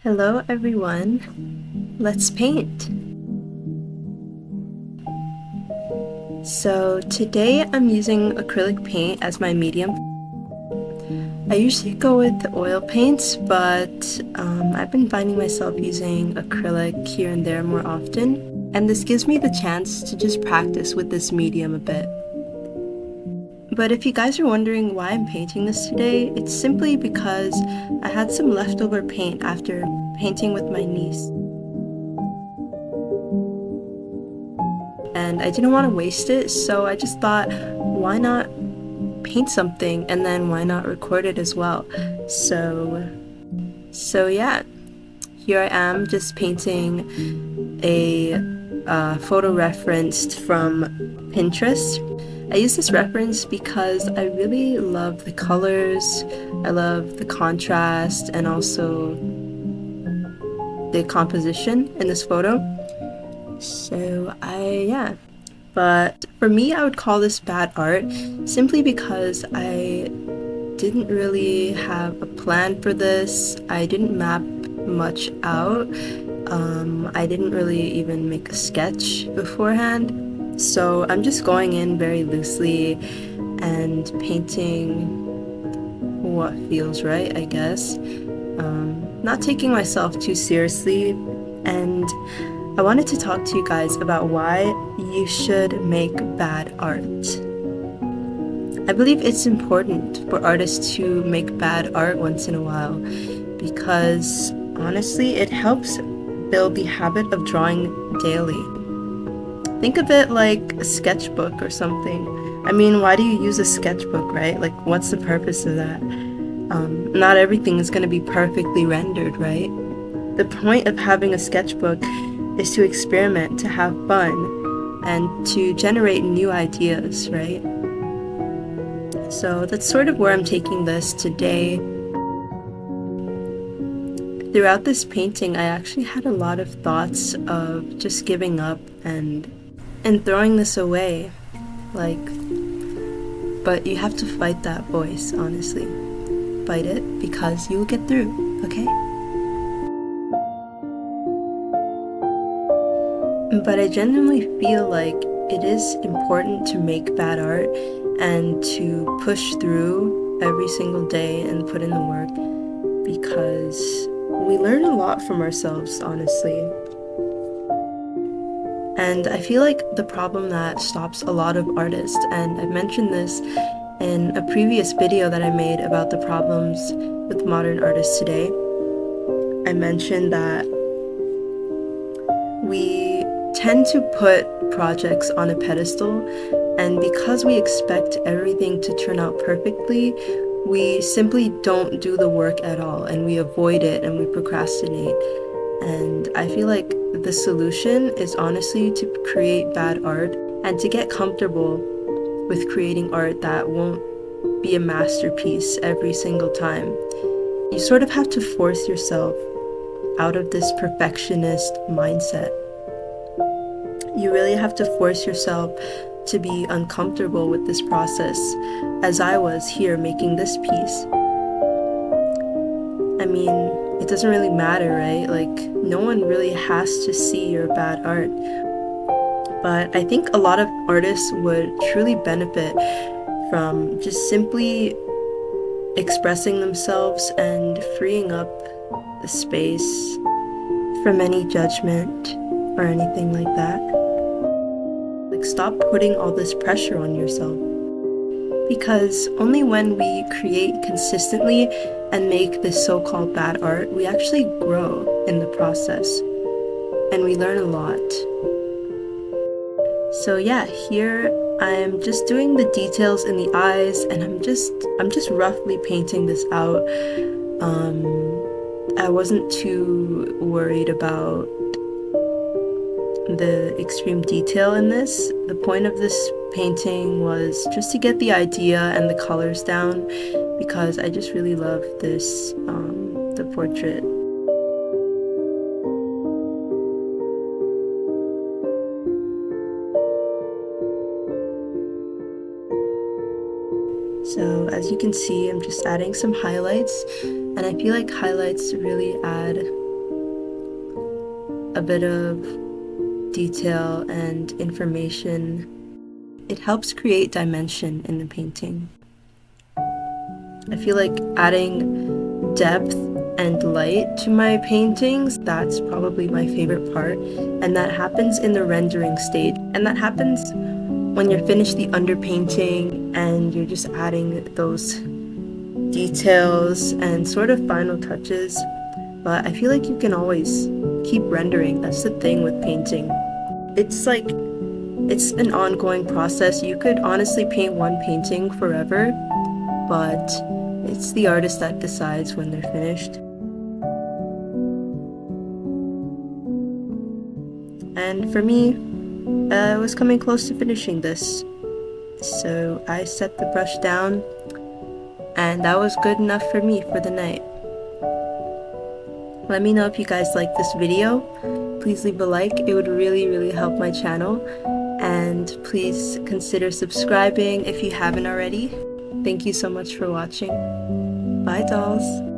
Hello everyone, let's paint. So today I'm using acrylic paint as my medium. I usually go with oil paints, but I've been finding myself using acrylic here and there more often, and this gives me the chance to just practice with this medium a bit. But if you guys are wondering why I'm painting this today, it's simply because I had some leftover paint after painting with my niece. And I didn't want to waste it, so I just thought, why not paint something and then why not record it as well? So yeah, here I am just painting a photo referenced from Pinterest. I use this reference because I really love the colors, I love the contrast, and also the composition in this photo. So but for me, I would call this bad art simply because I didn't really have a plan for this. I didn't map much out. I didn't really even make a sketch beforehand. So I'm just going in very loosely and painting what feels right, I guess. Not taking myself too seriously, and I wanted to talk to you guys about why you should make bad art. I believe it's important for artists to make bad art once in a while because honestly, it helps build the habit of drawing daily. Think of it like a sketchbook or something. I mean, why do you use a sketchbook, right? Like, what's the purpose of that? Not everything is going to be perfectly rendered, right? The point of having a sketchbook is to experiment, to have fun, and to generate new ideas, right? So that's sort of where I'm taking this today. Throughout this painting, I actually had a lot of thoughts of just giving up and throwing this away. But you have to fight that voice, honestly. Fight it because you'll get through, okay? But I genuinely feel like it is important to make bad art and to push through every single day and put in the work because we learn a lot from ourselves, honestly. And I feel like the problem that stops a lot of artists, and I've mentioned this in a previous video that I made about the problems with modern artists today, I mentioned that we tend to put projects on a pedestal, and because we expect everything to turn out perfectly, we simply don't do the work at all, and we avoid it and we procrastinate. And I feel like the solution is honestly to create bad art and to get comfortable with creating art that won't be a masterpiece every single time. You sort of have to force yourself out of this perfectionist mindset. You really have to force yourself to be uncomfortable with this process, as I was here making this piece. I mean, it doesn't really matter, right? Like, no one really has to see your bad art. But I think a lot of artists would truly benefit from just simply expressing themselves and freeing up the space from any judgment or anything like that. Like, stop putting all this pressure on yourself. Because only when we create consistently and make this so-called bad art, we actually grow in the process and we learn a lot. So yeah, here I'm just doing the details in the eyes, and I'm just roughly painting this out. I wasn't too worried about the extreme detail in this. The point of this painting was just to get the idea and the colors down because I just really love this, the portrait. So as you can see, I'm just adding some highlights, and I feel like highlights really add a bit of detail and information. It helps create dimension in the painting. I feel like adding depth and light to my paintings, that's probably my favorite part, and that happens in the rendering stage, and that happens when you're finished the underpainting and you're just adding those details and sort of final touches. But I feel like you can always keep rendering. That's the thing with painting. It's an ongoing process. You could honestly paint one painting forever, but it's the artist that decides when they're finished. And for me, I was coming close to finishing this, so I set the brush down, and that was good enough for me for the night. Let me know if you guys like this video. Please leave a like, it would really help my channel, and please consider subscribing if you haven't already. Thank you so much for watching. Bye, dolls!